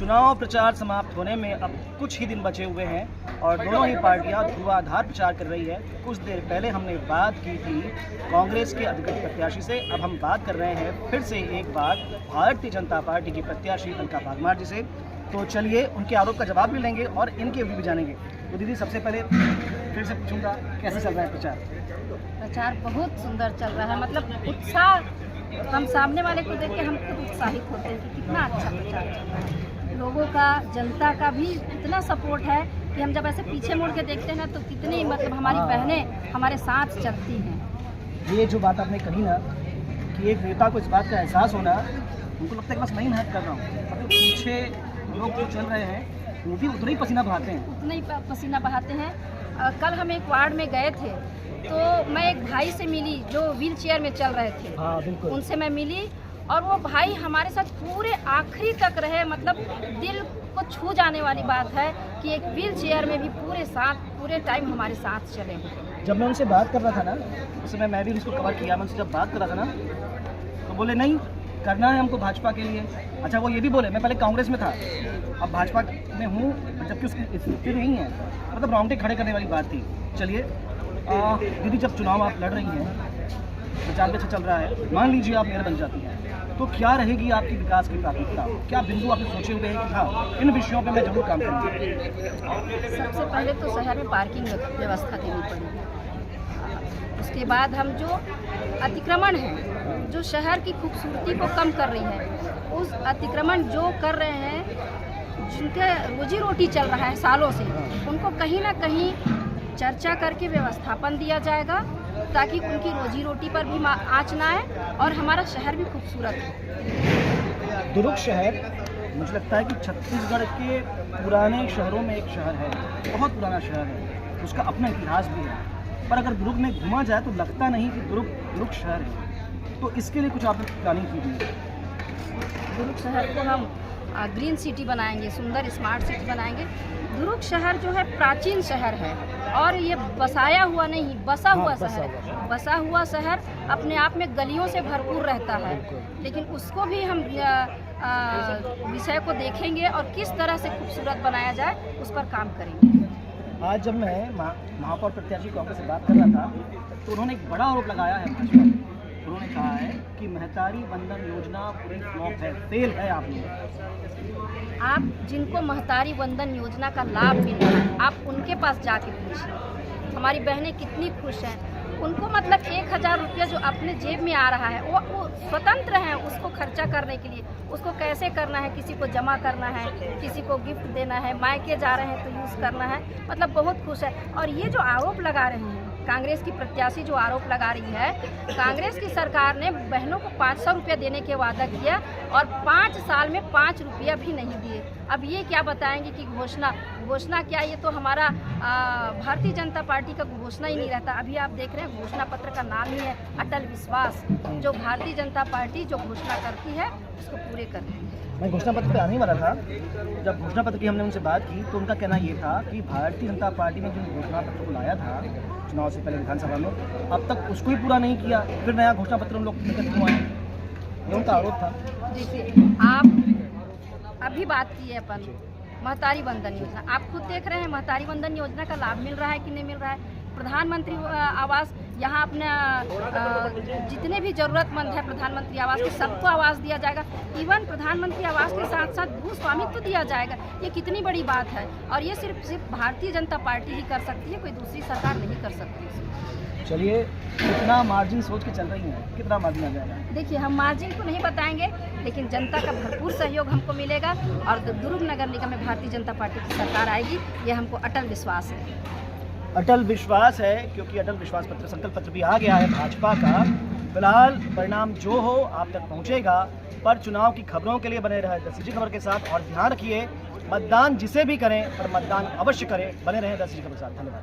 चुनाव प्रचार समाप्त होने में अब कुछ ही दिन बचे हुए हैं और दोनों ही पार्टियां धुआंधार प्रचार कर रही है। कुछ देर पहले हमने बात की थी कांग्रेस के अधिकृत प्रत्याशी से, अब हम बात कर रहे हैं फिर से एक बार भारतीय जनता पार्टी की प्रत्याशी अलका भागमार जी से। तो चलिए उनके आरोप का जवाब भी लेंगे और इनके व्यू भी जानेंगे। तो दीदी, सबसे पहले फिर से पूछूंगा, कैसे चल रहा है प्रचार? प्रचार बहुत सुंदर चल रहा है। मतलब उत्साह, हम सामने वाले को देख के हम खुद उत्साहित होते हैं कि कितना अच्छा प्रचार चल रहा है। लोगों का, जनता का भी इतना सपोर्ट है कि हम जब ऐसे पीछे मुड़ के देखते हैं तो कितनी मतलब हमारी बहनें हमारे साथ चलती हैं। ये जो बात आपने कही ना कि एक नेता को इस बात का एहसास होना, उनको लगता है कि बस मैं ही मेहनत कर रहा हूँ, मतलब पीछे लोग जो चल रहे हैं वो भी उतना ही पसीना बहाते हैं। उतना ही पसीना बहाते हैं। कल हम एक वार्ड में गए थे तो मैं एक भाई से मिली जो व्हील चेयर में चल रहे थे। हाँ, बिल्कुल। उनसे मैं मिली और वो भाई हमारे साथ पूरे आखिरी तक रहे। मतलब दिल को छू जाने वाली बात है कि एक व्हील चेयर में भी पूरे टाइम हमारे साथ चले। जब मैं उनसे बात कर रहा था ना, उस समय मैं भी उसको कवर किया, मैं उनसे जब बात कर रहा था ना तो बोले नहीं करना है हमको भाजपा के लिए। अच्छा, वो ये भी बोले मैं पहले कांग्रेस में था, अब भाजपा में हूँ, जबकि उसकी स्थिति नहीं है। मतलब रोंगटे खड़े करने वाली बात थी। चलिए दीदी, जब चुनाव आप लड़ रही हैं, प्रचार भी अच्छा चल रहा है, मान लीजिए आप मेयर बन जाती हैं, तो क्या रहेगी आपकी विकास की प्राथमिकता? क्या बिंदु आपने सोचे हुए हैं कि हाँ इन विषयों पे मैं जरूर काम करूँगी? सबसे पहले तो शहर में पार्किंग व्यवस्था देनी पड़ेगी। उसके बाद हम जो अतिक्रमण है, जो शहर की खूबसूरती को कम कर रही है, उस अतिक्रमण जो कर रहे हैं, जिनके रोजी रोटी चल रहा है सालों से, उनको कहीं ना कहीं चर्चा करके व्यवस्थापन दिया जाएगा ताकि उनकी रोजी रोटी पर भी आँच ना आए और हमारा शहर भी खूबसूरत हो। दुर्ग शहर मुझे लगता है कि छत्तीसगढ़ के पुराने शहरों में एक शहर है, बहुत पुराना शहर है, उसका अपना इतिहास भी है। पर अगर दुर्ग में घुमा जाए तो लगता नहीं कि दुर्ग शहर है। तो इसके लिए कुछ आपने प्लानिंग की हुई है? दुर्ग शहर को हम ग्रीन सिटी बनाएंगे, सुंदर स्मार्ट सिटी बनाएंगे। दुर्ग शहर जो है प्राचीन शहर है और ये बसाया हुआ नहीं, बसा हुआ शहर है। बसा हुआ शहर अपने आप में गलियों से भरपूर रहता है, लेकिन उसको भी हम विषय को देखेंगे और किस तरह से खूबसूरत बनाया जाए उस पर काम करेंगे। आज जब मैं महापौर प्रत्याशी कांग्रेस से बात कर रहा था तो उन्होंने एक बड़ा आरोप लगाया है भाजपा पर। उन्होंने कहा है कि महतारी वंदन योजना पूरी फ्लॉप है, फेल है। आप जिनको महतारी वंदन योजना का लाभ मिल रहा है, आप उनके पास जाके पूछिए हमारी बहनें कितनी खुश हैं। उनको मतलब 1000 रुपया जो अपने जेब में आ रहा है वो स्वतंत्र हैं उसको खर्चा करने के लिए। उसको कैसे करना है, किसी को जमा करना है, किसी को गिफ्ट देना है, मायके जा रहे हैं तो यूज़ करना है। मतलब बहुत खुश है। और ये जो आरोप लगा रहे हैं, कांग्रेस की प्रत्याशी जो आरोप लगा रही है, कांग्रेस की सरकार ने बहनों को 500 रुपया देने के वादा किया और 5 साल में 5 रुपया भी नहीं दिए। अब ये क्या बताएंगे कि घोषणा क्या? ये तो हमारा भारतीय जनता पार्टी का घोषणा ही नहीं रहता। अभी आप देख रहे हैं घोषणा पत्र का नाम ही है अटल विश्वास। जो भारतीय जनता पार्टी जो घोषणा करती है उसको पूरे करती है। मैं घोषणा पत्र पे आने ही वाला था। जब घोषणा पत्र की हमने उनसे बात की तो उनका कहना ये था कि भारतीय जनता पार्टी ने जो घोषणा पत्र को लाया था चुनाव से पहले विधानसभा में, अब तक उसको ही पूरा नहीं किया, फिर नया घोषणा पत्र उन लोग निकल क्यों आए? ये उनका आरोप था। देखिए, आप अभी बात की है अपन महतारी वंदन योजना, आप खुद देख रहे हैं महतारी वंदन योजना का लाभ मिल रहा है कि नहीं मिल रहा है। प्रधानमंत्री आवास, यहाँ अपने जितने भी ज़रूरतमंद है प्रधानमंत्री आवास के सबको आवास दिया जाएगा। इवन प्रधानमंत्री आवास के साथ साथ भू स्वामित्व दिया जाएगा। ये कितनी बड़ी बात है और ये सिर्फ भारतीय जनता पार्टी ही कर सकती है, कोई दूसरी सरकार नहीं कर सकती। चलिए, कितना मार्जिन सोच के चल रही हैं? कितना मार्जिन आ जाएगा? देखिए, हम मार्जिन को नहीं बताएंगे, लेकिन जनता का भरपूर सहयोग हमको मिलेगा और दुर्ग नगर निगम में भारतीय जनता पार्टी की सरकार आएगी, ये हमको अटल विश्वास है। अटल विश्वास है, क्योंकि अटल विश्वास पत्र, संकल्प पत्र भी आ गया है भाजपा का। फिलहाल परिणाम जो हो आप तक पहुंचेगा, पर चुनाव की खबरों के लिए बने रहे 10 खबर के साथ और ध्यान रखिए मतदान जिसे भी करें पर मतदान अवश्य करें। बने रहें 10 खबर के साथ। धन्यवाद।